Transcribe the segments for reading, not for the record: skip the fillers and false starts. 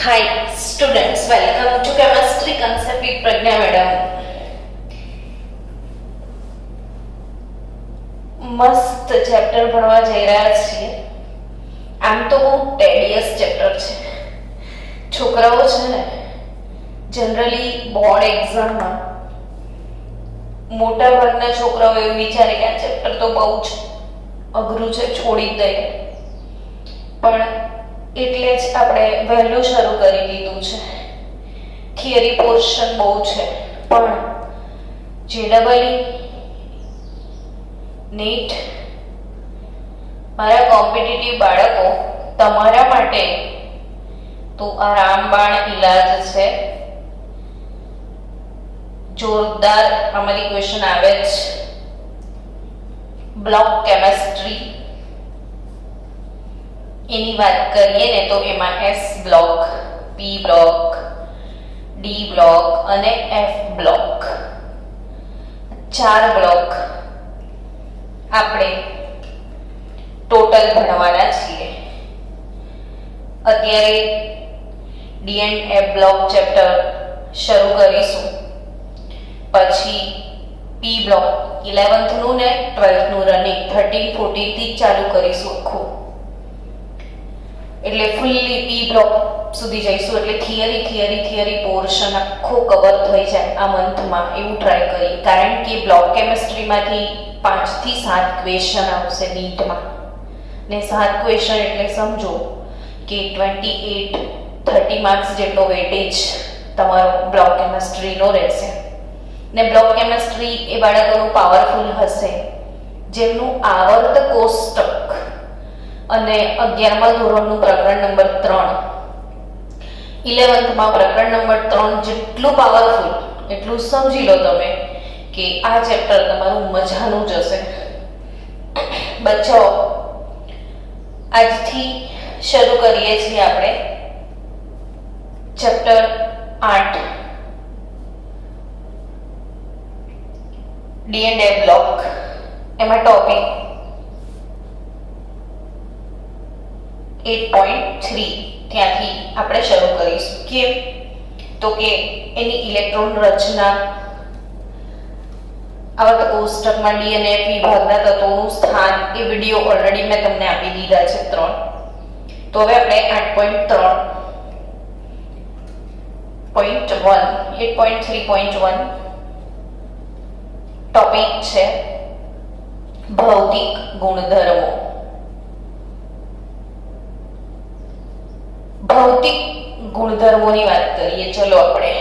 Hi students, welcome to Chemistry Concept with Pragna Madam. મસ્ત chapter ભણવા જઈ રહ્યા છીએ. આમ તો બહુ ટેડિયસ ચેપ્ટર છે. છોકરાઓ છે ને જનરલી બોર્ડ એક્ઝામમાં મોટા ભાગના છોકરાઓ એવું વિચારે કે આ ચેપ્ટર તો બહુ જ અઘરું છે, છોડી જ દઈએ. પણ એટલે જ આપણે વહેલું શરૂ કરી દીધું છે. થિયરી પોર્શન બહુ છે, પણ જેડબલઈ નીટ મારા કોમ્પિટિટિવ બાળકો તમારા માટે તો આ રામબાણ ઈલાજ છે. જોરદાર આમાંથી ક્વેશ્ચન આવે જ. બ્લોક કેમેસ્ટ્રી એની વાત કરીએ ને તો એમાં એસ બ્લોક, પી બ્લોક, ડી બ્લોક અને એફ બ્લોક, 4 બ્લોક આપણે ટોટલ ભણવાના છીએ. અત્યારે D and F block chapter શરૂ કરીશું. પછી પી બ્લોક 11th નું ને 12th નું રનિંગ 13, 14 થી ચાલુ કરીશું આખું. એટલે ફૂલ્લી પી બ્લોક સુધી જઈશું. એટલે થિયરી પોર્શન આખો કવર થઈ જાય આ મંથમાં, એવું ટ્રાય કરી. કારણ કે બ્લોક કેમેસ્ટ્રીમાંથી 5 થી 7 ક્વેશ્ચન આવશે નીટમાં, ને 7 ક્વેશ્ચન એટલે સમજો કે 30 માર્ક્સ જેટલો વેટેજ તમારો બ્લોક કેમેસ્ટ્રીનો રહેશે. ને બ્લોક કેમેસ્ટ્રી એ બાળકોનું પાવરફુલ હશે જેમનું આવર્ત કોષ્ટક અને 11મા ધોરણનું પ્રકરણ નંબર 3, 11thમાં પ્રકરણ નંબર 3 જેટલું પાવરફુલ એટલું સમજી લો તમે કે આ ચેપ્ટર તમારું મજાનું જશે. બચ્ચાઓ, આજથી શરૂ કરીએ છીએ આપણે chapter 8 D and A block. એમાં ટોપિક 8.3 ત્યાંથી આપણે શરૂ કરીશું. કેમ તો કે એની ઇલેક્ટ્રોન રચના, આવર્ત કોષ્ટકમાં ડી અને એફ વિભાગના તત્વોનું સ્થાન, એ વિડિયો ઓલરેડી મેં તમને આપી દીધા છે 3. તો હવે આપણે 8.3.1 ટોપિક છે ભૌતિક ગુણધર્મો. ભૌતિક ગુણધર્મોની વાત કરીએ ચલો આપણે.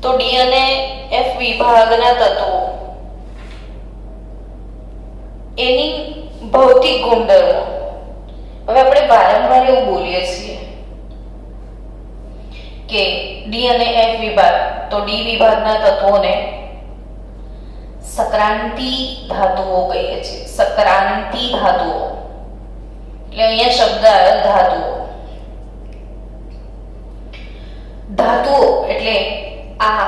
તો ડી અને એફ વિભાગના તત્વો એની ભૌતિક ગુણધર્મો. હવે આપણે વારંવાર એવું બોલીએ છીએ કે ડી અને એફ વિભાગ, તો ડી વિભાગના તત્વોને સક્રાંતિ ધાતુઓ કહીએ છીએ. સક્રાંતિ ધાતુઓ એટલે અહીંયા શબ્દ આવ્યો ધાતુઓ. ધાતુઓ એટલે આ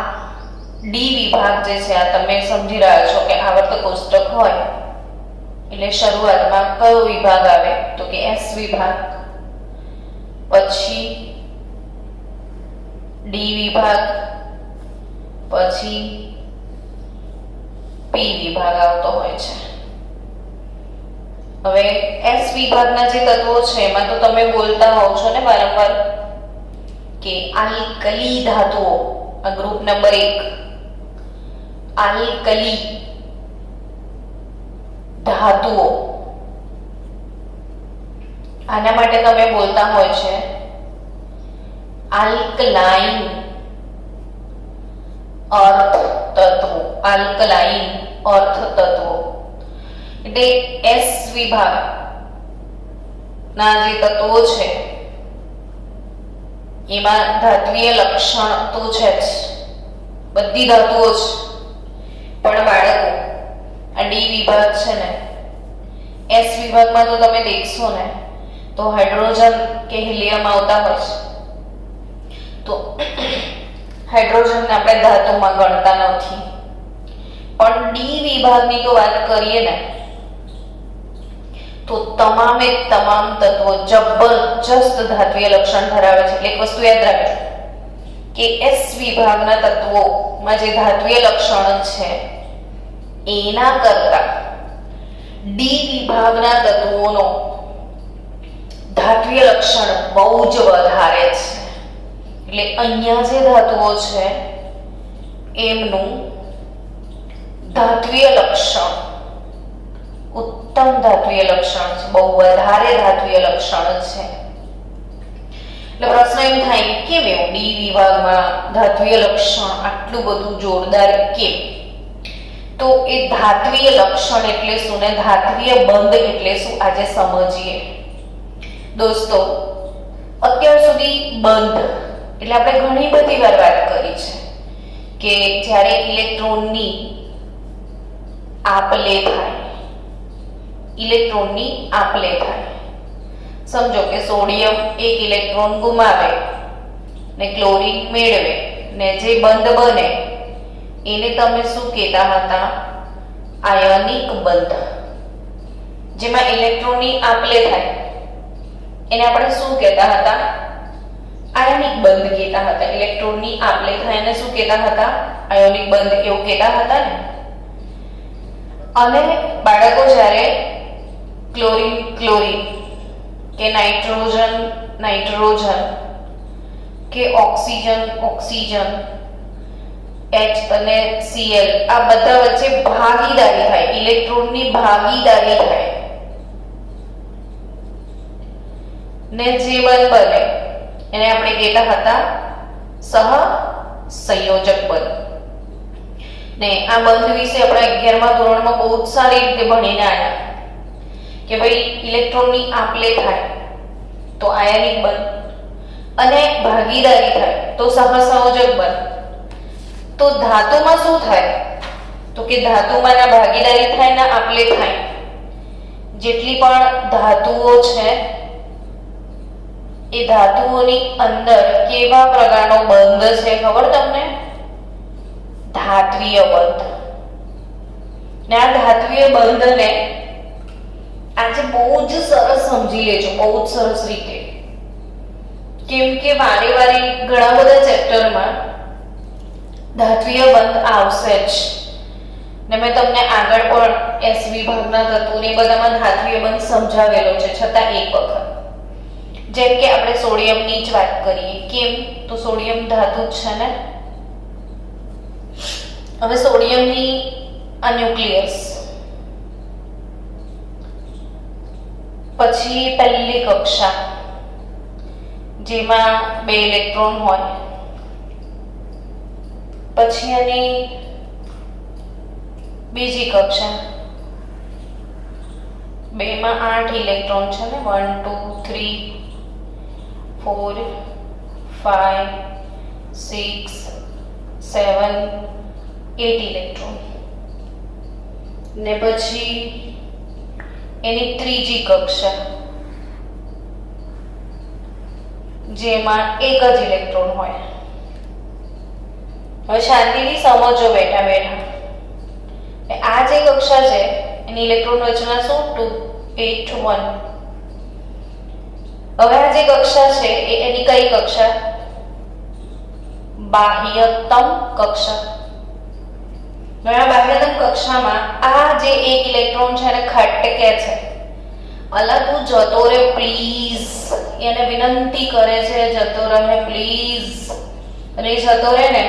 ડી વિભાગ જે છે, આ તમે સમજી રહ્યા છો કે આવર્ત કોષ્ટક હોય એટલે શરૂઆતમાં કયો વિભાગ આવે તો કે એસ વિભાગ, પછી ડી વિભાગ, પછી પી વિભાગ આવતો હોય છે. હવે એસ વિભાગના જે તત્વો છે એમાં તો તમે બોલતા હોવ છો ને વારંવાર કે આલ્કલી ધાતુઓ. આ ગ્રુપ નંબર 1 આલ્કલી ધાતુઓ. આના માટે તમે બોલતા હોય છે આલ્કલાઇન અર્થ તત્વો. આલ્કલાઇન અર્થ તત્વો એટલે એસ વિભાગ ના જે તત્વો છે એમાં ધાત્વીય લક્ષણ તો છે જ, બધી ધાતુઓ જ. પણ બાળકો, આ ડી વિભાગ છે ને, એસ વિભાગમાં તો તમે દેખશો ને તો હાઇડ્રોજન કે હિલિયમ આવતા હોય છે. તો હાઇડ્રોજનને આપણે ધાતુમાં ગણતા નથી. પણ ડી વિભાગની તો વાત કરીએ ને તો તમામે તમામ તત્વો જબરજસ્ત ધાત્વીય લક્ષણ ધરાવે છે. એટલે એક વસ્તુ યાદ રાખજો કે એસ વિભાગના તત્વોમાં જે ધાત્વીય લક્ષણ છે એના કરતા ડી વિભાગના તત્વોનો ધાત્વીય લક્ષણ બહુ જ વધારે છે. એટલે અહીંયા જે ધાતુઓ છે એમનું ધાત્વીય લક્ષણ ઉત્તમ ધાત્વીય લક્ષણ છે, બહુ વધારે ધાત્વીય લક્ષણ છે. એટલે પ્રશ્ન એમ થાય કે કેમ એવું ડી વિભાગમાં ધાત્વીય લક્ષણ આટલું બધું જોરદાર કેમ? તો એ ધાત્વીય લક્ષણ એટલે શું ને ધાત્વીય બંધ એટલે શું આજે સમજીએ. દોસ્તો, અત્યાર સુધી બંધ એટલે આપણે ઘણી બધી વાર વાત કરી છે કે જ્યારે ઇલેક્ટ્રોનની આપલે થાય, ઇલેક્ટ્રોનની આપલે થાય. સમજો કે સોડિયમ એક ઇલેક્ટ્રોન ગુમાવે ને ક્લોરીન મેળવે ને જે બંધ બને એને તમે શું કહેતા હતા? આયનિક બંધ. જેમાં ઇલેક્ટ્રોનની આપલે થાય એને આપણે શું કહેતા હતા? આયનિક બંધ કહેતા હતા. ઇલેક્ટ્રોનની આપલે થાય એને શું કહેતા હતા? આયોનિક બંધ એવું કહેતા હતા ને. અને બાળકો જ્યારે ક્લોરીન ક્લોરીન કે નાઇટ્રોજન નાઇટ્રોજન કે ઓક્સિજન ઓક્સિજન H અને Cl આ બધા વચ્ચે ભાગીદારી થાય, ઇલેક્ટ્રોનની ભાગીદારી થાય ને જે બંધ બને એને આપણે કહેતા હતા સહસંયોજક બંધ. ને આ બંધ વિશે આપણે 11મા ધોરણમાં બહુ જ સારી રીતે ભણીને આવ્યા કે ભાઈ ઇલેક્ટ્રોનની આપલે થાય તો આયનિક બંધ અને ભાગીદારી થાય તો સહસંયોજક બંધ. તો ધાતુમાં શું થાય? તો કે ધાતુમાં ના ભાગીદારી થાય ના આપલે થાય. જેટલી પણ ધાતુઓ છે એ ધાતુઓની અંદર કેવા પ્રકારનો બંધ છે ખબર તમને? ધાત્વીય બંધ. ને આ ધાત્વીય બંધને આજે બહુ જ સરસ સમજી લેજો, બહુ જ સરસ રીતે. કેમ કે વારે વારે ઘણા બધા ચેપ્ટરમાં ધાત્વીય બંધ આવશે જ. ને મેં તમને આગળ પણ એસ વિભાગના તત્વોની બધામાં ધાત્વીય બંધ સમજાવેલો છે, છતાં એક વખત જેમ કે આપણે સોડિયમની જ વાત કરીએ. કેમ? તો સોડિયમ ધાતુ જ છે ને. હવે સોડિયમની આ ન્યુક્લિયસ પછી પહેલી કક્ષા જેમાં 2 ઇલેક્ટ્રોન હોય, પછી એની બીજી કક્ષા 2 માં 8 ઇલેક્ટ્રોન છે ને, 1 2 3 4 5 6 7 8 ઇલેક્ટ્રોન. ને પછી એની ત્રીજી કક્ષા જેમાં 1 જ ઇલેક્ટ્રોન હોય. હવે શાંતિથી સમજો બેઠા બેઠા. આ જે કક્ષા છે એની ઇલેક્ટ્રોન રચના શું? 2 8 1. હવે આ જે કક્ષા છે એની કઈ કક્ષા? બાહ્યતમ કક્ષા. હવે આ બાહ્યતમ કક્ષામાં આ જે 1 ઇલેક્ટ્રોન છે એને ખટકે છે. અલા તું જતો રે પ્લીઝ, એને વિનંતી કરે છે જતો રહે પ્લીઝ. અને એ જતો રહે ને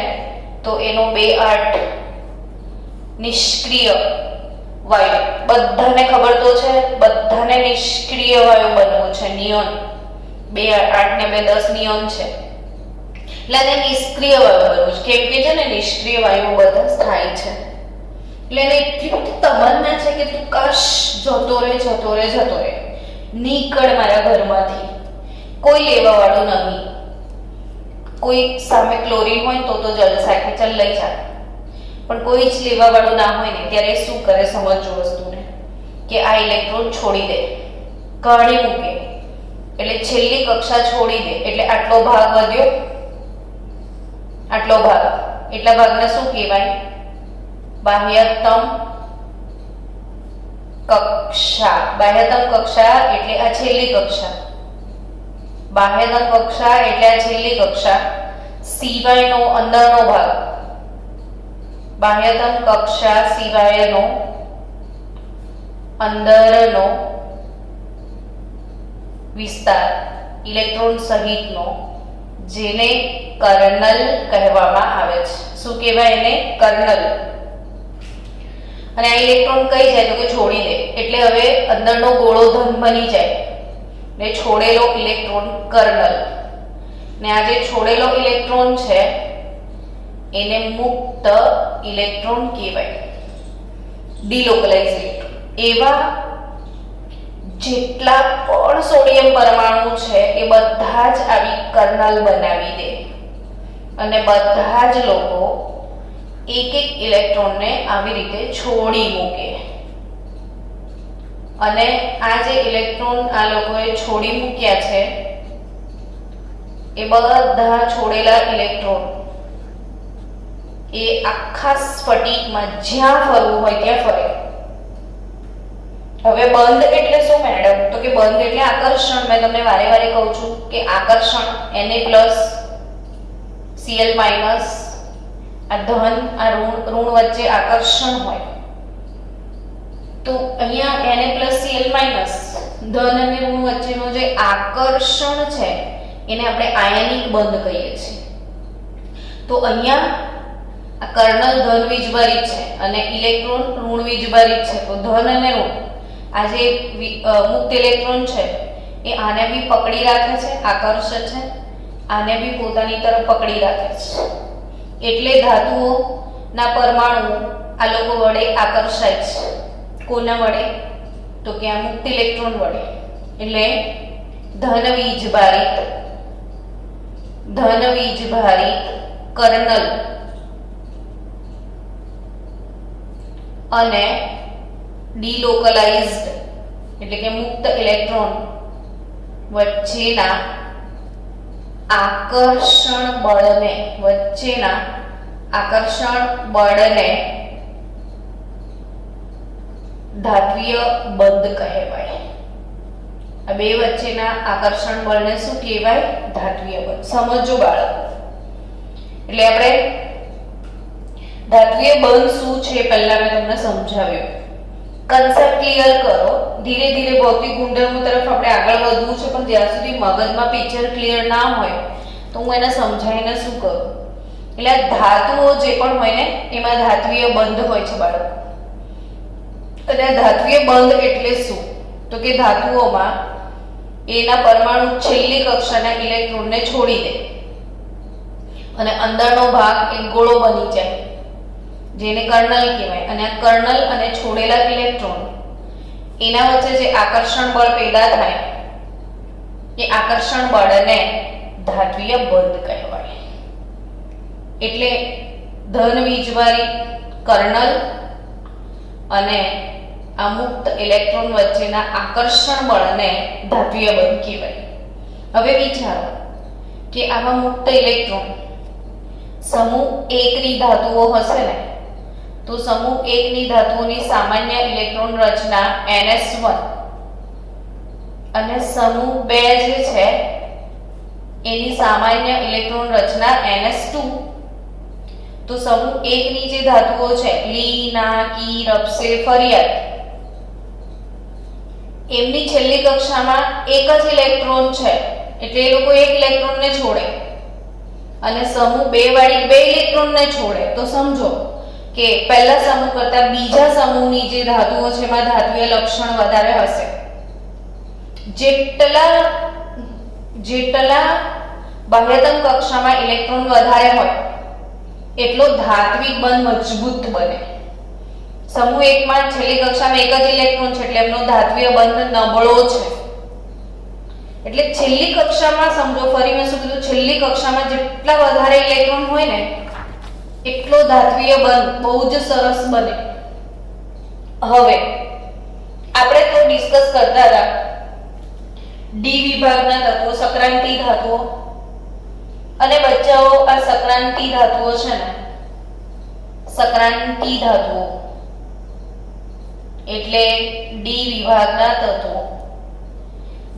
તો એનો 2 8 નિષ્ક્રિય વાયુ. બધાને ખબર તો છે, બધાને નિષ્ક્રિય વાયુ બનવું છે. નિયોન 2 8 ને 2 10 નિયોન છે એટલે એને નિષ્ક્રિય વાયુ બનવું છે. કેમ કે છે ને નિષ્ક્રિય વાયુ બધા સ્થાયી છે. એટલે એને એટલી બધી તમન્ના છે કે તું કાશ જતો રહે જતો રહે જતો રહે, નીકળ મારા ઘરમાંથી. કોઈ લેવા વાળું નહીં. કોઈ સામે ક્લોરીન હોય તો જલસા કે ચલ લઈ જા, પણ કોઈ જ લેવા વાળું ના હોય ને ત્યારે શું કરે? સમજો વસ્તુને કે આ ઇલેક્ટ્રોન છોડી દે, કાઢી મૂકે. એટલે છેલ્લી કક્ષા છોડી દે એટલે આટલો ભાગ વધ્યો, આટલો ભાગ. એટલા ભાગને શું કહેવાય? બાહ્યતમ કક્ષા. બાહ્યતમ કક્ષા એટલે આ છેલ્લી કક્ષા. બાહ્યતમ કક્ષા એટલે આ છેલ્લી કક્ષા સિવાયનો અંદરનો ભાગ. બાહ્યતમ કક્ષા સિવાયનો અંદરનો વિસ્તાર ઇલેક્ટ્રોન સહિતનો, જેને કર્નલ કહેવામાં આવે છે. શું કહેવાય એને? કર્નલ. અને આ ઇલેક્ટ્રોન કઈ જાય તો કે છોડી દે, એટલે હવે અંદરનો ગોળો ધન બની જાય ને છોડેલો ઇલેક્ટ્રોન કર્નલ. ને આ જે છોડેલો ઇલેક્ટ્રોન છે એને મુક્ત ઇલેક્ટ્રોન કહેવાય, ડિલોકલાઇઝ ઇલેક્ટ્રોન. એવા જેટલા પણ સોડિયમ પરમાણુ છે એ બધા જ આવી કર્નલ બનાવી દે અને બધા જ લોકો એક એક ઇલેક્ટ્રોનને આવી રીતે છોડી મૂકે. અને આ જે ઇલેક્ટ્રોન આ લોકોએ છોડી મૂક્યા છે એ બધા છોડેલા ઇલેક્ટ્રોન એ આખા સ્ફટિકમાં જ્યાં ફરવું હોય ત્યાં ફરે. હવે બંધ એટલે શું મેડમ? તો કે બંધ એટલે આકર્ષણ. મેં તમને વારે વારે કહું છું કે આકર્ષણ Na+, Cl-, આ ધન આ ઋણ વચ્ચે આકર્ષણ હોય તો અહીંયા Na+, Cl-, ધન અને ઋણ વચ્ચેનો જે આકર્ષણ છે એને આપણે આયનિક બંધ કહીએ છીએ. તો અહીંયા આ કર્નલ ધન વીજભારિત છે અને ઇલેક્ટ્રોન ઋણ વીજભારિત છે. તો ધન અને ઋણ આ જે મુક્ત ઇલેક્ટ્રોન છે એ આને બી પકડી રાખે છે, આકર્ષે છે, આને બી પોતાની તરફ પકડી રાખે છે. એટલે ધાતુઓના પરમાણુ આ લોકો વડે આકર્ષાય છે. કોના વડે? તો કે આ મુક્ત ઇલેક્ટ્રોન વડે. એટલે ધન વીજભારિત કર્નલ અને ડિલોકલાઇઝ્ડ એટલે કે મુક્ત ઇલેક્ટ્રોન વચ્ચેના આકર્ષણ બળને ધાત્વીય બંધ કહેવાય. આ બે વચ્ચેના આકર્ષણ બળને શું કહેવાય? ધાત્વીય બંધ. સમજો બાળકો. એટલે આપણે ધાત્વીય બંધ શું છે પહેલા મેં તમને સમજાવ્યું. કન્સેપ્ટ ક્લિયર કરો. ધીરે ધીરે ભૌતિક ગુણધર્મો તરફ આપણે આગળ વધવું છે, પણ જ્યાં સુધી મગજમાં પિક્ચર ક્લિયર ના હોય તો હું એને સમજાવીને શું કરું. એટલે ધાતુઓ જે પણ હોય ને એમાં ધાત્વીય બંધ હોય છે બાળકો. અને ધાત્વીય બંધ એટલે શું? તો કે ધાતુઓમાં એના પરમાણુ છેલ્લી કક્ષાના ઇલેક્ટ્રોનને છોડી દે અને અંદરનો ભાગ એક ગોળો બની જાય, જેને કર્નલ કહેવાય. અને આ કર્નલ અને છોડેલા ઇલેક્ટ્રોન એના વચ્ચે જે આકર્ષણ બળ પેદા થાય એ આકર્ષણ બળને ધાત્વીય બંધ કહેવાય. એટલે ધન વીજભારિત કર્નલ અને આ મુક્ત ઇલેક્ટ્રોન વચ્ચેના આકર્ષણ બળને ધાત્વીય બંધ કહેવાય. હવે વિચારો કે આવા મુક્ત ઇલેક્ટ્રોન સમૂહ 1 ની ધાતુઓ હશે ને, તો સમૂહ 1 ની ધાતુઓની સામાન્ય ઇલેક્ટ્રોન રચના NS1 અને સમૂહ 2 જે છે એની સામાન્ય ઇલેક્ટ્રોન રચના NS2. તો સમૂહ 1 ની જે ધાતુઓ છે લી, ના, કી, રપ્સે, ફરિયાદ, એમની છેલ્લી કક્ષામાં એક જ ઇલેક્ટ્રોન છે એટલે એ લોકો એક ઇલેક્ટ્રોનને છોડે અને સમૂહ 2 વાળી 2 ઇલેક્ટ્રોનને છોડે. તો સમજો કે પહેલા સમૂહ કરતા બીજા સમૂહની જે ધાતુઓ છે એમાં ધાત્વીય લક્ષણ વધારે હશે. જેટલા બાહ્યતમ કક્ષામાં ઇલેક્ટ્રોન વધારે હોય એટલો ધાત્વિક બંધ મજબૂત બને. સમૂહ 1 માં છેલ્લી કક્ષામાં એક જ ઇલેક્ટ્રોન છે એટલે એમનો ધાત્વીય બંધ નબળો છે. એટલે છેલ્લી કક્ષામાં સમજો, ફરી મેં શું કીધું, છેલ્લી કક્ષામાં જેટલા વધારે ઇલેક્ટ્રોન હોય ને એટલો ધાત્વીય બંધ બહુ જ સરસ બને. હવે આપણે તો ડિસ્કસ કરતા હતા ડી વિભાગના તત્વો, સંક્રાંતિ ધાતુઓ. અને બચ્ચાઓ આ સંક્રાંતિ ધાતુઓ છે ને, સંક્રાંતિ ધાતુઓ એટલે ડી વિભાગના તત્વો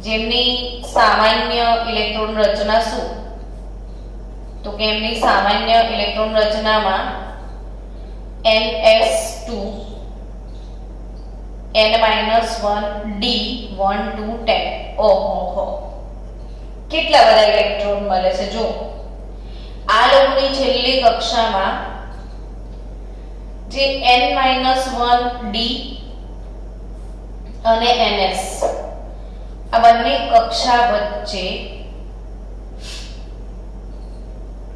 જેમની સામાન્ય ઇલેક્ટ્રોન રચના શું? તો કે એમની સામાન્ય ઇલેક્ટ્રોન રચનામાં ns2 n-1 d 1 2 10. ઓહો, કેટલા બધા ઇલેક્ટ્રોન મળે છે. જો આ લોકોની છેલ્લી કક્ષામાં જે n-1 d અને ns આ બંને કક્ષા વચ્ચે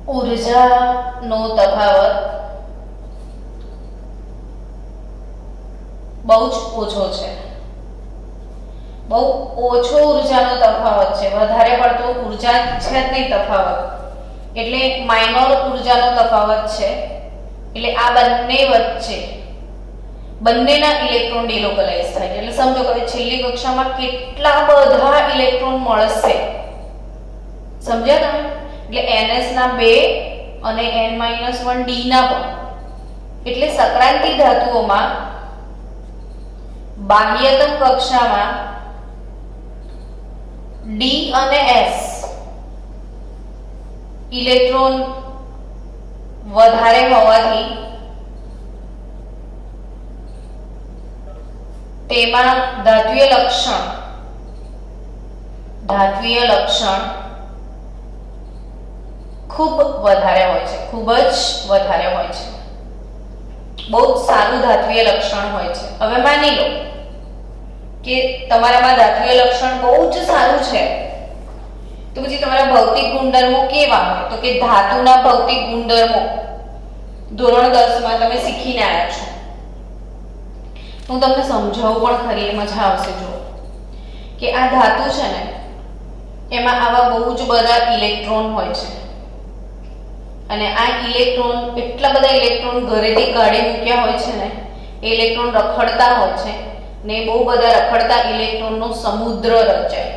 ઉર્જાનો તફાવત બહુ જ ઓછો છે. બહુ ઓછો ઉર્જાનો તફાવત છે. વધારે પડતો ઉર્જા છે જ નહીં તફાવત, એટલે માઇનોર ઉર્જાનો તફાવત છે. એટલે આ બંને વચ્ચે બંનેના ઇલેક્ટ્રોન ડિલોકલાઇઝ થાય છે. એટલે સમજો કે છેલ્લી કક્ષામાં કેટલા બધા ઇલેક્ટ્રોન મળશે. સમજ્યા તમે? એટલે ns ના 2 અને n-1 d ના પણ. એટલે સક્રાંતિ ધાતુઓમાં બાહ્યતમ કક્ષામાં d અને s ઇલેક્ટ્રોન વધારે હોવાથી તેમાં ધાત્વિય લક્ષણ ખૂબ વધારે હોય છે. ખૂબ જ વધારે હોય છે. બહુ સારું ધાત્વિય લક્ષણ હોય છે. હવે માની લો કે તમારામાં ધાત્વિય લક્ષણ બહુ જ સારું છે, તો પછી તમારા ભૌતિક ગુણધર્મો કેવા હોય? તો કે ધાતુના ભૌતિક ગુણધર્મો ધોરણ 10 માં તમે શીખીને આવ્યા છો. હું તમને સમજાવું પણ ખરી, મજા આવશે. જો કે આ ધાતુ છે ને, એમાં આવા બહુ જ બધા ઇલેક્ટ્રોન હોય છે. અને આ ઇલેક્ટ્રોન, એટલા બધા ઇલેક્ટ્રોન ઘરેથી કાઢી મૂક્યા હોય છે ને, એ ઇલેક્ટ્રોન રખડતા હોય છે ને, બહુ બધા રખડતા ઇલેક્ટ્રોનનો સમુદ્ર રચાય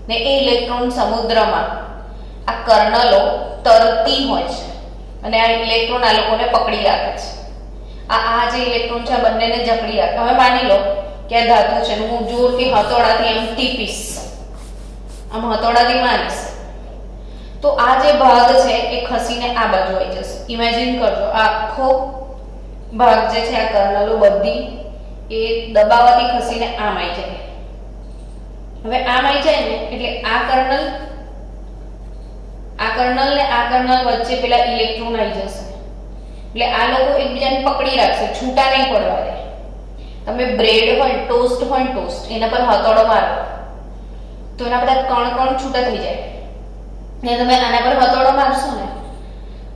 ને એ ઇલેક્ટ્રોન સમુદ્રમાં આ કર્નલો તરતી હોય છે અને આ ઇલેક્ટ્રોન આ લોકોને પકડી રાખે છે. આ જે ઇલેક્ટ્રોન છે આ બંનેને જકડી રાખે. હવે માની લો કે આ ધાતુ છે, હું જોરથી હથોડાથી એમ ટીપીશ, આમ હથોડાથી મારીશ, તો આ જે ભાગ છે એ ખસીને આ બાજુ આવી જશે. ઇમેજિન કરજો, આખો ભાગ જે છે આ કર્નલો બધી એ દબાવવાથી ખસીને આમ આવી જાય. હવે આમ આવી જાય ને એટલે આ કર્નલ ને આ કર્નલ વચ્ચે પેલા ઇલેક્ટ્રોન આવી જશે. એટલે આ લોકો એકબીજાને પકડી રાખશે, છૂટા નહીં પડવા દે. તમે બ્રેડ હોય, ટોસ્ટ હોય, ટોસ્ટ એના પર હથોડો મારો તો એના બધા કણ છૂટા થઈ જાય. ને તમે આના પર હથોડો મારશો ને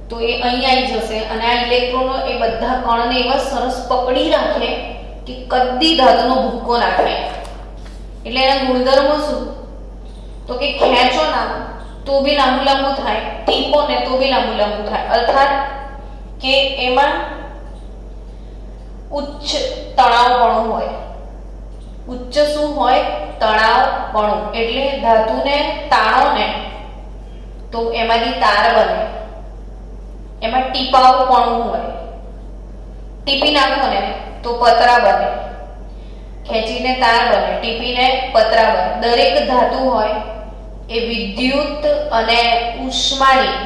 તો એ અહીં આવી જશે અને આ ઇલેક્ટ્રોનો એ બધા કણને એવા સરસ પકડી રાખે કે કદી ધાતુનો ભૂક્કો ના થાય. એટલે એના ગુણધર્મો શું? તો કે ખેંચો ના તો બી લાંબુ થાય, ટીપો ને તો બી લાંબુ થાય. અર્થાત કે એમાં ઉચ્ચ તણાવપણું હોય. ઉચ્ચ શું હોય? તણાવપણું. એટલે ધાતુને તાણો ને તો એમાંથી તાર બને. એમાં ટીપાવપણું હોય. ટીપી નાખો ને તો પતરા બને. ખેંચીને તાર બને, ટીપીને પતરા બને. દરેક ધાતુ હોય એ વિદ્યુત અને ઉષ્માની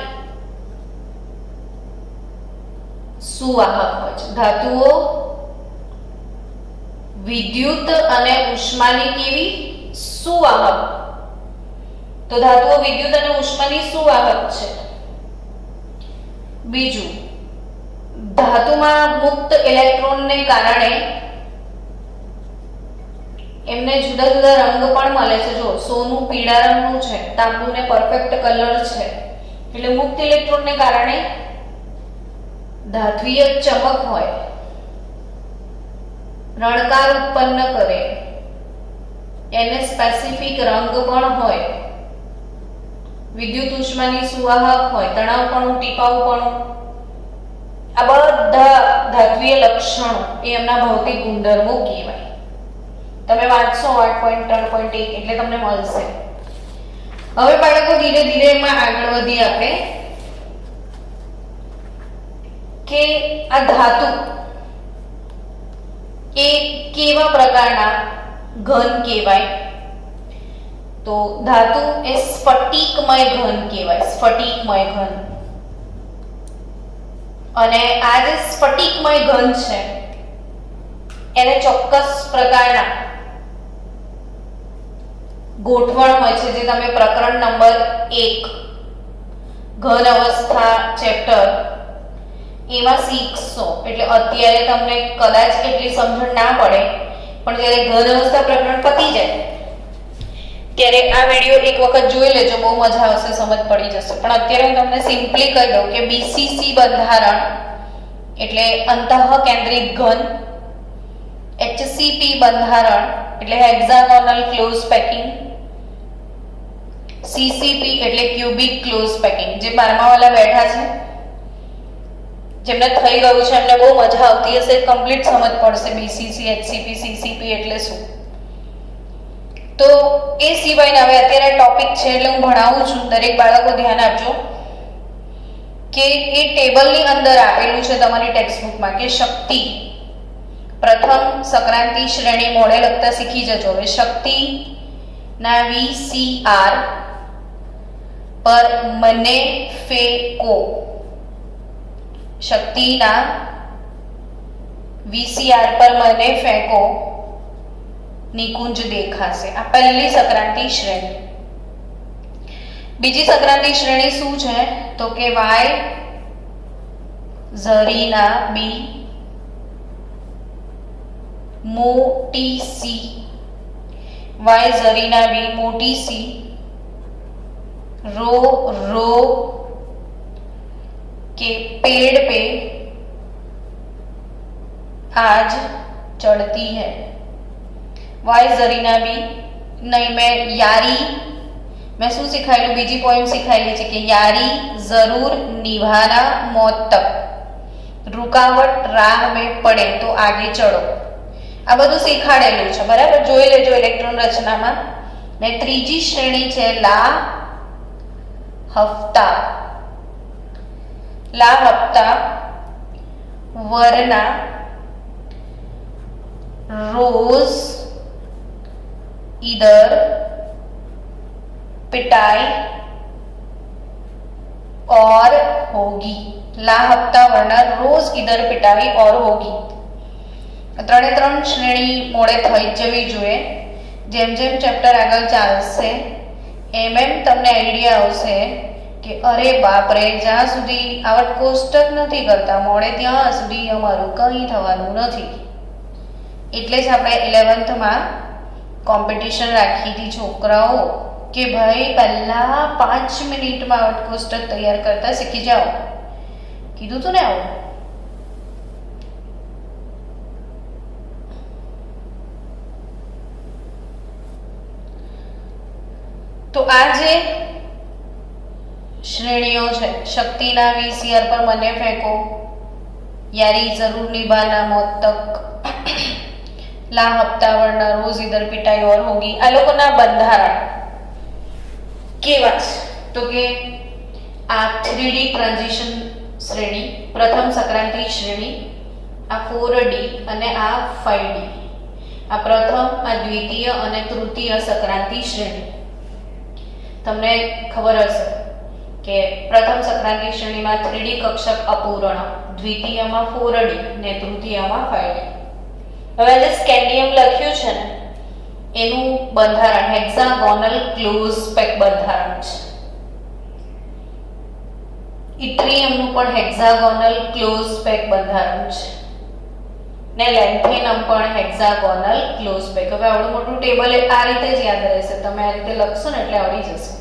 સુવાહક હોય છે. ધાતુઓ વિદ્યુત અને ઉષ્માની કેવી? સુવાહક. તો ધાતુઓ વિદ્યુત અને ઉષ્માની સુવાહક છે. બીજું, ધાતુમાં મુક્ત ઇલેક્ટ્રોનને કારણે એમને જુદા જુદા રંગ પણ મળે છે. જો સોનું પીળા રંગનું છે, તાંબુ ને પરફેક્ટ કલર છે. એટલે મુક્ત ઇલેક્ટ્રોનને કારણે ધાત્વિય ચમક હોય, રણકાર ઉત્પન્ન કરે, એને સ્પેસિફિક રંગ પણ હોય, વિદ્યુત ઉષ્માની સુવાહક હોય, તણાવપણું, ટીપાવપણું. આ બધા ધાત્વિય લક્ષણો એ એમના ભૌતિક ગુણધર્મો કહેવાય. તમે વાંચશો 8.3.1 એટલે તમને મળશે. હવે બાળકો ધીરે ધીરે એમાં આગળ વધી આપણે કે આ ધાતુ એ કેવા પ્રકારના ઘન કહેવાય? તો ધાતુ એ સ્ફટિકમય ઘન કહેવાય, સ્ફટિકમય ઘન. અને આ જે સ્ફટિકમય ઘન છે એને ચોક્કસ પ્રકારના ગોઠવણ હોય છે, જે તમે પ્રકરણ નંબર 1 ઘન અવસ્થા ચેપ્ટર એમાં શીખશો. એટલે અત્યારે તમને કદાચ એટલી સમજણ ના પડે, પણ જ્યારે ઘન અવસ્થા પ્રકરણ પતી જાય ત્યારે આ વિડિયો એક વખત જોઈ લેજો, બહુ મજા આવશે, સમજ પડી જશે. પણ અત્યારે હું તમને સિમ્પલી કહી દઉં કે બીસીસી બંધારણ એટલે અંતઃ કેન્દ્રિત ઘન, એચસીપી બંધારણ એટલે હેક્સાગોનલ ક્લોઝ પેકિંગ, સીસીપી એટલે ક્યુબિક ક્લોઝ પેકિંગ. જે 12મા વાળા બેઠા છે, જેમને થઈ ગયું છે, એમને બહુ મજા આવતી હશે, કમ્પ્લીટ સમજ પડશે બીસીસી, એચસીપી, સીસીપી એટલે શું. તો એ સિવાયના હવે અત્યારે ટોપિક છે એટલે હું ભણાવું છું, દરેક બાળકો ધ્યાન આપજો કે એ ટેબલની અંદર આપેલું છે તમારી ટેક્સ્ટબુકમાં કે શક્તિ પ્રથમ સંક્રાંતિ શ્રેણી મોડે લખતા શીખી જજો. હવે શક્તિ ના VCR પર મને ફેંકો, શક્તિના VCR પર મને ફેંકો નિકુંજ દેખાશે. આ પહેલી સંક્રાંતિ શ્રેણી. બીજી સંક્રાંતિ શ્રેણી શું છે? તો કે વાય ઝરીના બી મોટી સી, वाय जरीना बी मोटी सी, रो रो के पेड़ पे आज चढ़ती है. वाय जरीना बी नहीं, मैं यारी, मैं शू सिखायेलू बीजी पोएम सिखायेली है कि यारी जरूर निभाना मौत तक, रुकावट राह में पड़े तो आगे चढ़ो. आ बधुं શીખાડેલું છે, બરાબર? જોઈ લેજો ઇલેક્ટ્રોન રચનામાં. ને ત્રીજી શ્રેણી છે લા હફતા. લા હફતા વરના रोज इधर पिटाई और होगी. ला हफ्ता वरना रोज इधर पिटाई और होगी. ત્રણે ત્રણ શ્રેણી મોડે થઈ જવી જોઈએ. જેમ જેમ ચેપ્ટર આગળ ચાલશે એમ એમ તમને આઈડિયા આવશે કે અરે બાપ રે, જ્યાં સુધી આવડ કોષ્ટક નથી કરતા મોડે ત્યાં સુધી અમારું કંઈ થવાનું નથી. એટલે જ આપણે 11thમાં કોમ્પિટિશન રાખી હતી છોકરાઓ કે ભાઈ પહેલા 5 મિનિટમાં આવડ કોષ્ટક તૈયાર કરતા શીખી જાઓ. કીધું તું ને આવું. तो आज श्रेणियों है शक्तिना VCR पर मने फेंको, यारी जरूर निभाना मौत तक, ला हफ्ता वरना रोज इधर पिटाई और होगी. आ लोकोना बंधारण केवा छे? तो के आ 3D ट्रांजिशन श्रेणी, प्रथम संक्रांति श्रेणी, आ 4D अने आ 5D. आ प्रथम, आ द्वितीय अने तृतीय संक्रांति श्रेणी. તમને ખબર હશે કે પ્રથમ સંક્રાંતિ શ્રેણીમાં 3D કક્ષક અપૂર્ણ, દ્વિતીયમાં 4D ને તૃતીયમાં 5D. હવે જે સ્કેન્ડિયમ લખ્યું છે ને એનું બંધારણ હેક્સાગોનલ ક્લોઝ પેક બંધારણ છે. ઇટ્રિયમનું પણ હેક્સાગોનલ ક્લોઝ પેક બંધારણ છે ને લેન્થેનમ પણ હેક્સાગોનલ ક્લોઝ પેક. હવે આવડું મોટું ટેબલ આ રીતે જ યાદ રહેશે, તમે આ રીતે લખશો ને એટલે આવડી જશે.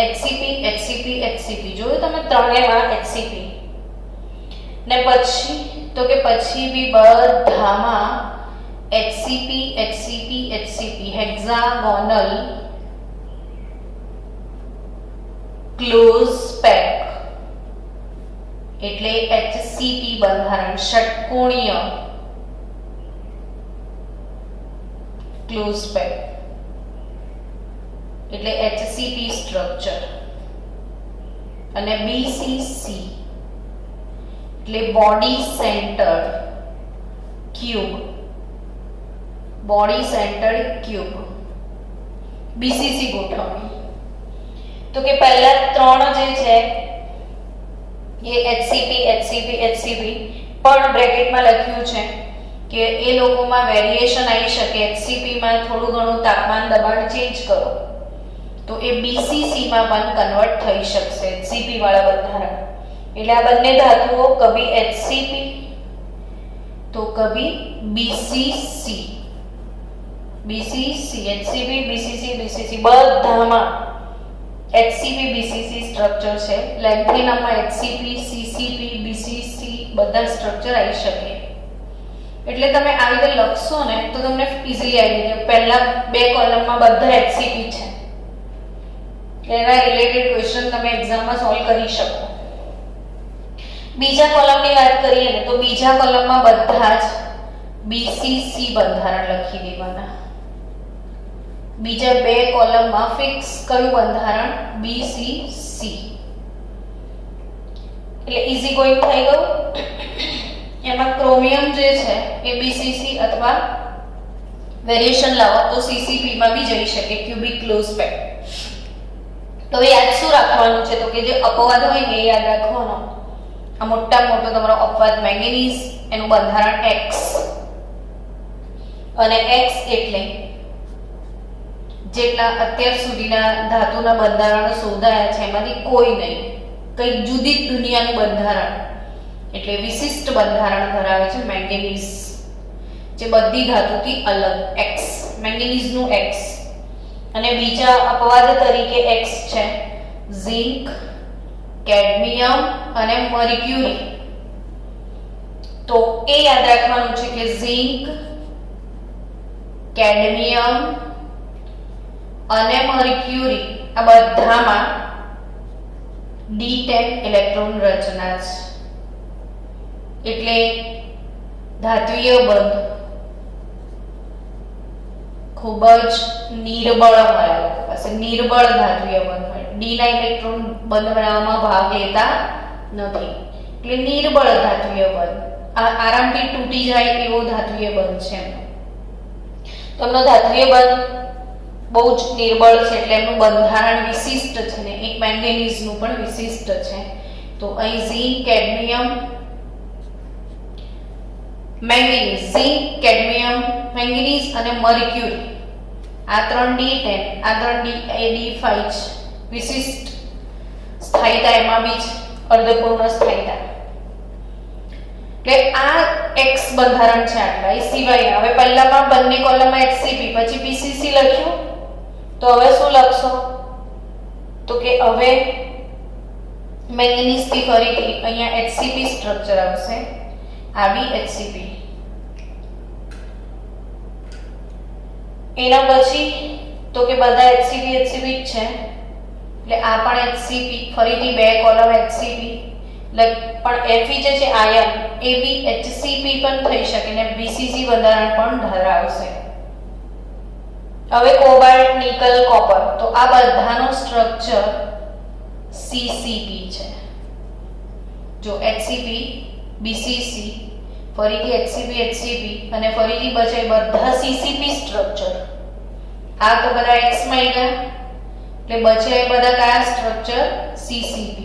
HCP HCP HCP જોયું તમે ત્રણેયમાં HCP. ને પછી તો કે પછી બી બધામાં HCP HCP HCP hexagonal close pack એટલે HCP બંધારણ, ષટકોણીય क्लोज पैक એટલે HCP સ્ટ્રક્ચર. અને BCC એટલે body centered cube body centered cube, BCC ગોઠવણી. તો કે પહેલા ત્રણ જે છે એ HCP પણ બ્રેકેટમાં લખ્યું છે કે એ લોકોમાં વેરિએશન આવી શકે. HCP માં થોડું ઘણું તાપમાન દબાણ ચેન્જ કરો તો એ BCC માં પણ કન્વર્ટ થઈ શકશે, HCP વાળા બંધારણ. એટલે આ બંને ધાતુઓ કભી HCP તો કભી BCC. HCP BCC બધામાં HCP BCC સ્ટ્રક્ચર છે. લેન્થેનમમાં HCP CCP BCC બધા સ્ટ્રક્ચર આવી શકે. એટલે તમે આવી રીતે લખશો ને તો તમને ઈઝીલી આવી જાય. પહેલા બે કોલમમાં બધા HCP છે, એના રિલેટેડ ક્વેશ્ચન તમે એક્ઝામમાં સોલ્વ કરી શકો. બીજા કોલમની વાત કરીએ ને તો બીજા કોલમમાં બધા જ BCC બંધારણ લખી દેવાના. બીજા બે કોલમમાં ફિક્સ કયું બંધારણ? BCC. એટલે ઈઝી ગોઈંગ થઈ ગયું. એમાં ક્રોમિયમ જે છે એ BCC અથવા વેરિએશન લાવો તો CCP માં બી જઈ શકે, ક્યુબિક ક્લોઝ પેક. તો યાદ શું રાખવાનું છે? તો કે જે અપવાદ હોય ને એ યાદ રાખવાનો. આ મોટા મોટો તમારો અપવાદ મેંગેનીઝ, એનું બંધારણ X, અને X એટલે જેટલા અત્યાર સુધીના ધાતુના બંધારણો શોધાયા છે એમાંથી કોઈ નહીં, કંઈક જુદી જ દુનિયાનું બંધારણ એટલે વિશિષ્ટ બંધારણ ધરાવે છે મેંગેનીઝ, જે બધી ધાતુથી અલગ. X, મેંગેનીઝનું X. અને બીજા અપવાદ તરીકે X છે ઝિંક, કેડમિયમ અને મર્ક્યુરી. તો એ યાદ રાખવાનું છે કે ઝિંક, કેડમિયમ અને મર્ક્યુરી આ બધામાં D10 ઇલેક્ટ્રોન રચના છે. એટલે ધાત્વિય બંધ ખૂબ જ નિર્બળ હોય, પાસે નિર્બળ ધાત્વિય બંધ હોય. ડી ના ઇલેક્ટ્રોન બંધ બનાવવામાં ભાગ લેતા નથી, એટલે નિર્બળ ધાત્વિય બંધ, આરામથી તૂટી જાય એવો ધાત્વિય બંધ છે. તેમનો ધાત્વિય બંધ બહુ જ નિર્બળ છે એટલે એનું બંધારણ વિશિષ્ટ છે ને એક મેંગેનીઝનું પણ વિશિષ્ટ છે. તો અહીં zinc, cadmium, manganese, zinc, cadmium, manganese અને મર્ક્યુરી આ ત્રણ D10, આ ત્રણ D5 વિશિષ્ટ સ્થાયીતા એમાં બી અર્ધપૂર્ણ સ્થાયીતા. એટલે આ X બંધારણ છે આટલા. એ સિવાય હવે પહેલામાં બંને કોલમમાં HCP પછી BCC લખ્યું, તો હવે શું લખશો? તો કે હવે મેંગેનીઝ થી ફરીથી અહીંયા HCP સ્ટ્રક્ચર આવશે, આ બી HCP. એના પછી તો કે બધા HCP જ છે એટલે આ પણ HCP, ફરીથી બે કોલમ HCP. પણ Fe જે છે આયન એ બી HCP પણ થઈ શકે ને BCC બંધારણ પણ ધરાવશે. હવે કોબાલ્ટ, નિકલ, કોપર, તો આ બધાનો સ્ટ્રક્ચર CCP છે. જો HCP, BCC, ફરીથી HCP અને ફરીથી બચે બધા CCP સ્ટ્રક્ચર. આ તો બધા X માં ગયા એટલે બચે બધા કયા સ્ટ્રક્ચર? CCP.